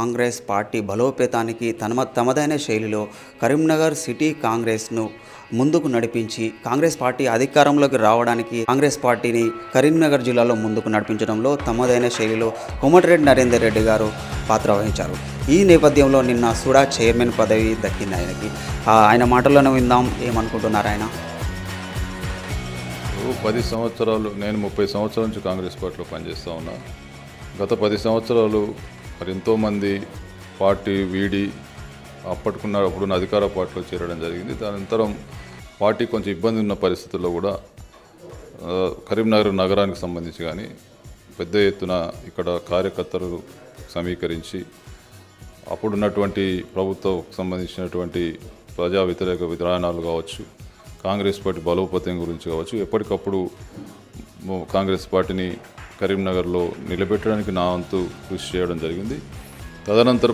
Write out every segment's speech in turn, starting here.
Congress party బలోపేతానికి తమదైన శైలిలో కరీంనగర్ సిటీ కాంగ్రెస్ను ముందుకు నడిపించి కాంగ్రెస్ పార్టీ అధికారంలోకి రావడానికి కాంగ్రెస్ పార్టీని కరీంనగర్ జిల్లాలో ముందుకు నడిపించడంలో తమదైన శైలిలో కోమటిరెడ్డి నరేందర్ రెడ్డి గారు పాత్ర వహించారు. ఈ నేపథ్యంలో నిన్న సుడా చైర్మన్ పదవి దక్కింది ఆయనకి. ఆయన మాటల్లోనే విందాం ఏమనుకుంటున్నారు ఆయన. 10 సంవత్సరాలు నేను 30 సంవత్సరాల నుంచి కాంగ్రెస్ పార్టీలో పనిచేస్తూ ఉన్నా. గత 10 సంవత్సరాలు మరి ఎంతోమంది పార్టీ వీడి అప్పుడున్న అధికార పార్టీలో చేరడం జరిగింది. దానంతరం పార్టీ కొంచెం ఇబ్బంది ఉన్న పరిస్థితుల్లో కూడా కరీంనగర్ నగరానికి సంబంధించి కానీ పెద్ద ఎత్తున ఇక్కడ కార్యకర్తలు సమీకరించి అప్పుడున్నటువంటి ప్రభుత్వం సంబంధించినటువంటి ప్రజా వ్యతిరేక విధానాలు కావచ్చు, కాంగ్రెస్ పార్టీ బలోపేతం గురించి కావచ్చు, ఎప్పటికప్పుడు కాంగ్రెస్ పార్టీని కరీంనగర్లో నిలబెట్టడానికి నా వంతు కృషి చేయడం జరిగింది. తదనంతర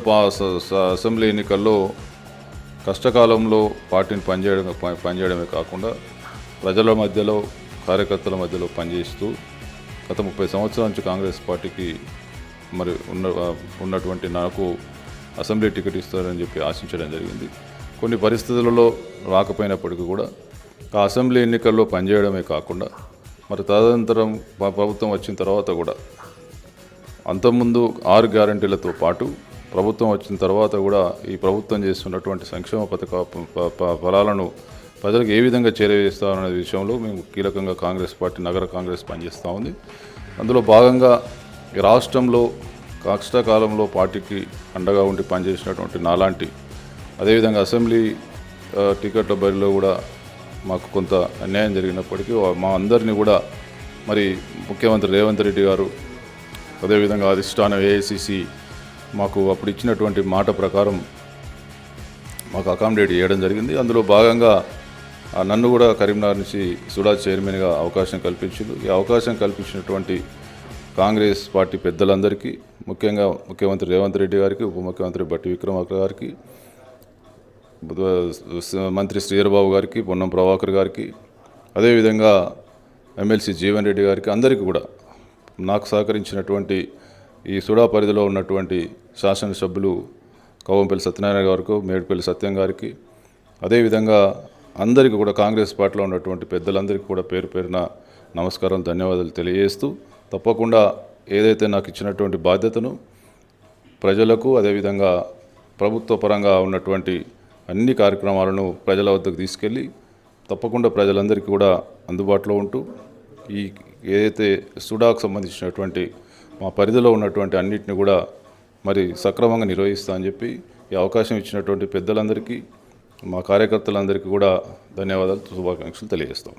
అసెంబ్లీ ఎన్నికల్లో కష్టకాలంలో పార్టీని పనిచేయడమే కాకుండా ప్రజల మధ్యలో కార్యకర్తల మధ్యలో పనిచేస్తూ గత 30 సంవత్సరాల నుంచి కాంగ్రెస్ పార్టీకి మరి ఉన్నటువంటి నాకు అసెంబ్లీ టికెట్ ఇస్తారని చెప్పి ఆశించడం జరిగింది. కొన్ని పరిస్థితులలో రాకపోయినప్పటికీ కూడా ఆ అసెంబ్లీ ఎన్నికల్లో పనిచేయడమే కాకుండా మరి తదనంతరం ప్రభుత్వం వచ్చిన తర్వాత కూడా అంతకుముందు 6 గ్యారంటీలతో పాటు ప్రభుత్వం వచ్చిన తర్వాత కూడా ఈ ప్రభుత్వం చేస్తున్నటువంటి సంక్షేమ ఫలాలను ప్రజలకు ఏ విధంగా చేరవేస్తామనే విషయంలో మేము కీలకంగా కాంగ్రెస్ పార్టీ నగర కాంగ్రెస్ పనిచేస్తూ ఉంది. అందులో భాగంగా ఈ రాష్ట్రంలో కష్టకాలంలో పార్టీకి అండగా ఉండి పనిచేసినటువంటి నాలాంటి అదేవిధంగా అసెంబ్లీ టికెట్ల బరిలో కూడా మాకు కొంత అన్యాయం జరిగినప్పటికీ మా అందరినీ కూడా మరి ముఖ్యమంత్రి రేవంత్ రెడ్డి గారు అదేవిధంగా అధిష్టానం ఏఐసిసి మాకు అప్పుడు ఇచ్చినటువంటి మాట ప్రకారం మాకు అకామిడేట్ చేయడం జరిగింది. అందులో భాగంగా నన్ను కూడా కరీంనగర్ నుంచి సుడా చైర్మన్గా అవకాశం కల్పించారు. ఈ అవకాశం కల్పించినటువంటి కాంగ్రెస్ పార్టీ పెద్దలందరికీ, ముఖ్యంగా ముఖ్యమంత్రి రేవంత్ రెడ్డి గారికి, ఉప ముఖ్యమంత్రి బట్టి విక్రమార్క గారికి, మంత్రి శ్రీధర్బాబు గారికి, పొన్నం ప్రభాకర్ గారికి, అదేవిధంగా ఎమ్మెల్సీ జీవన్ రెడ్డి గారికి, అందరికీ కూడా నాకు సహకరించినటువంటి ఈ సుడా పరిధిలో ఉన్నటువంటి శాసనసభ్యులు కవ్వంపల్లి సత్యనారాయణ గారికి, మేడిపల్లి సత్యం గారికి, అదేవిధంగా అందరికీ కూడా కాంగ్రెస్ పార్టీలో ఉన్నటువంటి పెద్దలందరికీ కూడా పేరు పేరున నమస్కారం, ధన్యవాదాలు తెలియజేస్తూ తప్పకుండా ఏదైతే నాకు ఇచ్చినటువంటి బాధ్యతను ప్రజలకు అదేవిధంగా ప్రభుత్వ పరంగా ఉన్నటువంటి అన్ని కార్యక్రమాలను ప్రజల వద్దకు తీసుకెళ్ళి తప్పకుండా ప్రజలందరికీ కూడా అందుబాటులో ఉంటూ ఈ ఏదైతే సుడాకు సంబంధించినటువంటి మా పరిధిలో ఉన్నటువంటి అన్నిటిని కూడా మరి సక్రమంగా నిర్వహిస్తా అని చెప్పి ఈ అవకాశం ఇచ్చినటువంటి పెద్దలందరికీ, మా కార్యకర్తలందరికీ కూడా ధన్యవాదాలు, శుభాకాంక్షలు తెలియజేస్తాం.